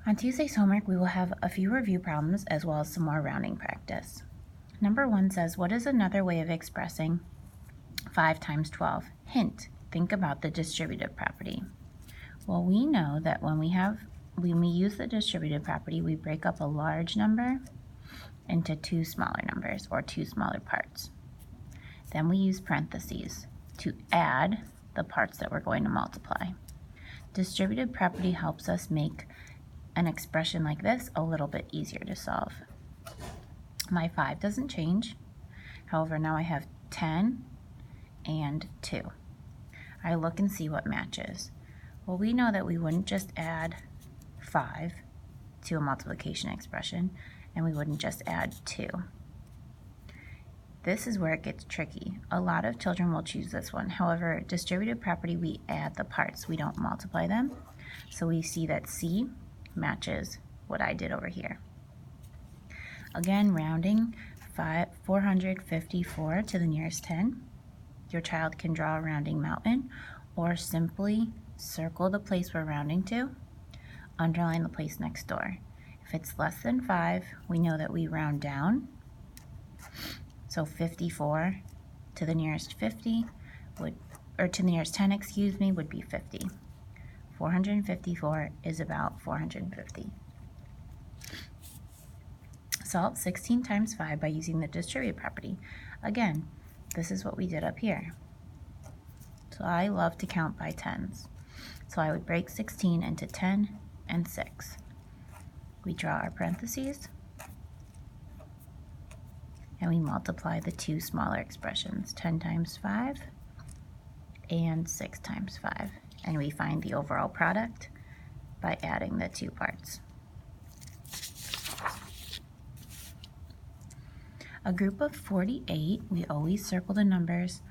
On Tuesday's homework, we will have a few review problems as well as some more rounding practice. Number 1 says, what is another way of expressing 5 times 12? Hint, think about the distributive property. Well, we know that when we use the distributive property, we break up a large number into two smaller numbers or two smaller parts. Then we use parentheses to add the parts that we're going to multiply. Distributive property helps us make an expression like this a little bit easier to solve. My 5 doesn't change. However, now I have 10 and 2. I look and see what matches. Well, we know that we wouldn't just add 5 to a multiplication expression, and we wouldn't just add 2. This is where it gets tricky. A lot of children will choose this one. However, distributive property, we add the parts. We don't multiply them. So we see that C matches what I did over here. Again, rounding 454 to the nearest 10. Your child can draw a rounding mountain or simply circle the place we're rounding to, underline the place next door. If it's less than 5, we know that we round down. So 54 to the nearest 50 would, or to the nearest 10, excuse me, would be 50. 454 is about 450. Solve 16 times 5 by using the distributive property. Again, this is what we did up here. So I love to count by tens. So I would break 16 into 10 and 6. We draw our parentheses, and we multiply the two smaller expressions, 10 times 5 and 6 times 5. And we find the overall product by adding the two parts. A group of 48, we always circle the numbers.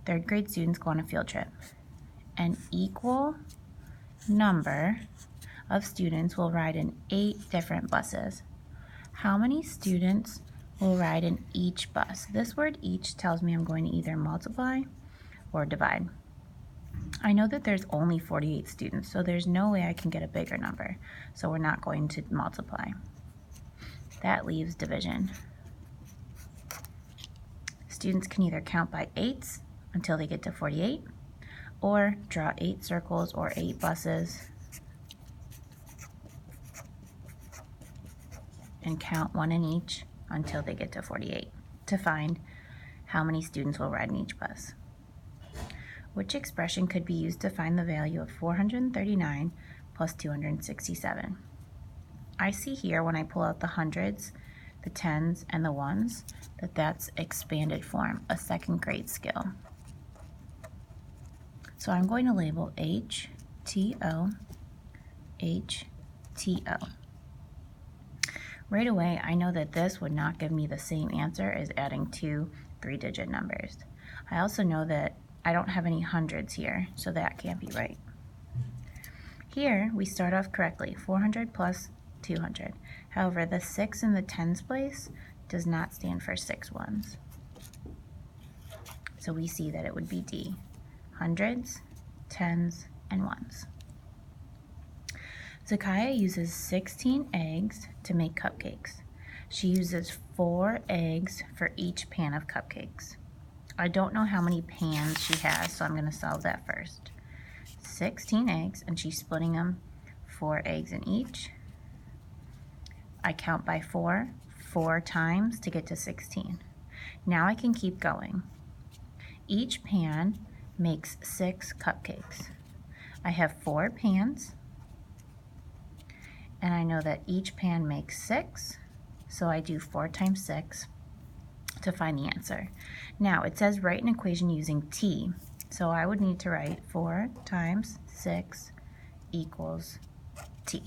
3rd grade students go on a field trip. An equal number of students will ride in 8 different buses. How many students will ride in each bus? This word each tells me I'm going to either multiply or divide. I know that there's only 48 students, so there's no way I can get a bigger number. So we're not going to multiply. That leaves division. Students can either count by 8s until they get to 48, or draw 8 circles or 8 buses and count 1 in each until they get to 48 to find how many students will ride in each bus. Which expression could be used to find the value of 439 plus 267? I see here when I pull out the hundreds, the tens, and the ones, that's expanded form, a 2nd grade skill. So I'm going to label HTO, HTO. Right away, I know that this would not give me the same answer as adding 2 3-digit numbers. I also know that I don't have any hundreds here, so that can't be right. Here, we start off correctly, 400 plus 200. However, the 6 in the tens place does not stand for 6 ones. So we see that it would be D, hundreds, tens, and ones. Zakaya uses 16 eggs to make cupcakes. She uses 4 eggs for each pan of cupcakes. I don't know how many pans she has, so I'm going to solve that first. 16 eggs, and she's splitting them 4 eggs in each. I count by 4 times to get to 16. Now I can keep going. Each pan makes 6 cupcakes. I have 4 pans, and I know that each pan makes 6, so I do 4 times 6 to find the answer. Now it says write an equation using T, so I would need to write 4 times 6 equals T.